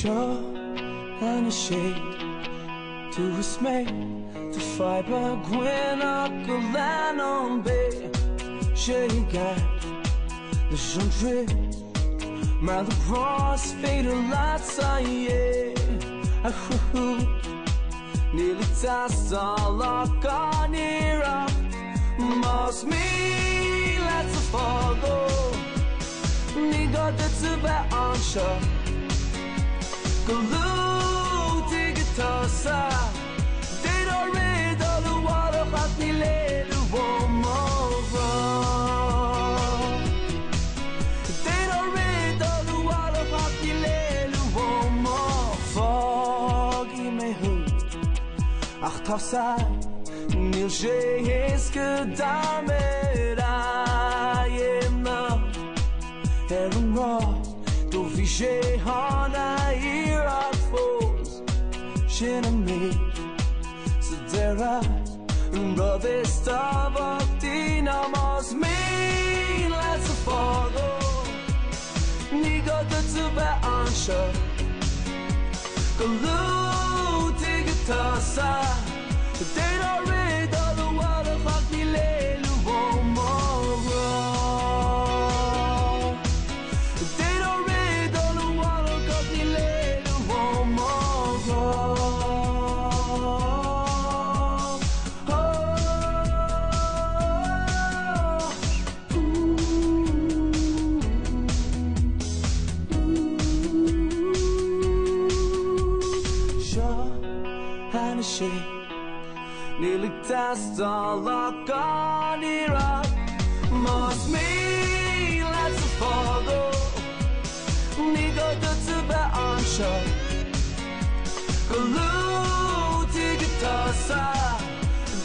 Sure and a shade to his mate, the fiber Gwen Aqualan on bay. J'ai gâte le chantier, mais le cross fade a lot, ça y est. Nearly tassed all our carnira. Must me let's follow. Ni got the to bet on show. Glue guitar sa. They don't read all the water, but me little woman. They don't read all the water, but me little woman. Foggy me hood. Ach tafsa. Nil she's good damit I am now. Heaven raw. Do vi she hana here at foes. Shina me. So there I brother stuff of dynamos me. Let's follow. Ni got the to bet on show. Glue ticket sa. They don't read all the water, fuck me, little woman. They don't read all the water, fuck me, little woman. Sure, and a shake. Nearly tassed all our carnira. Must me let's follow. Nigo the to bet on show. Glue guitar sa.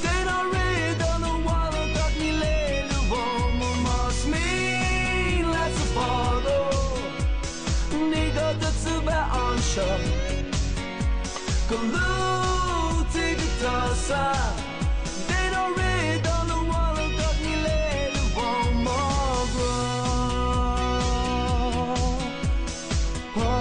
They don't read on the wall, got me little woman. Must me let's follow. Nigo the to bet on show. Glue guitar sa. They don't read on the wall, got me little woman. Oh.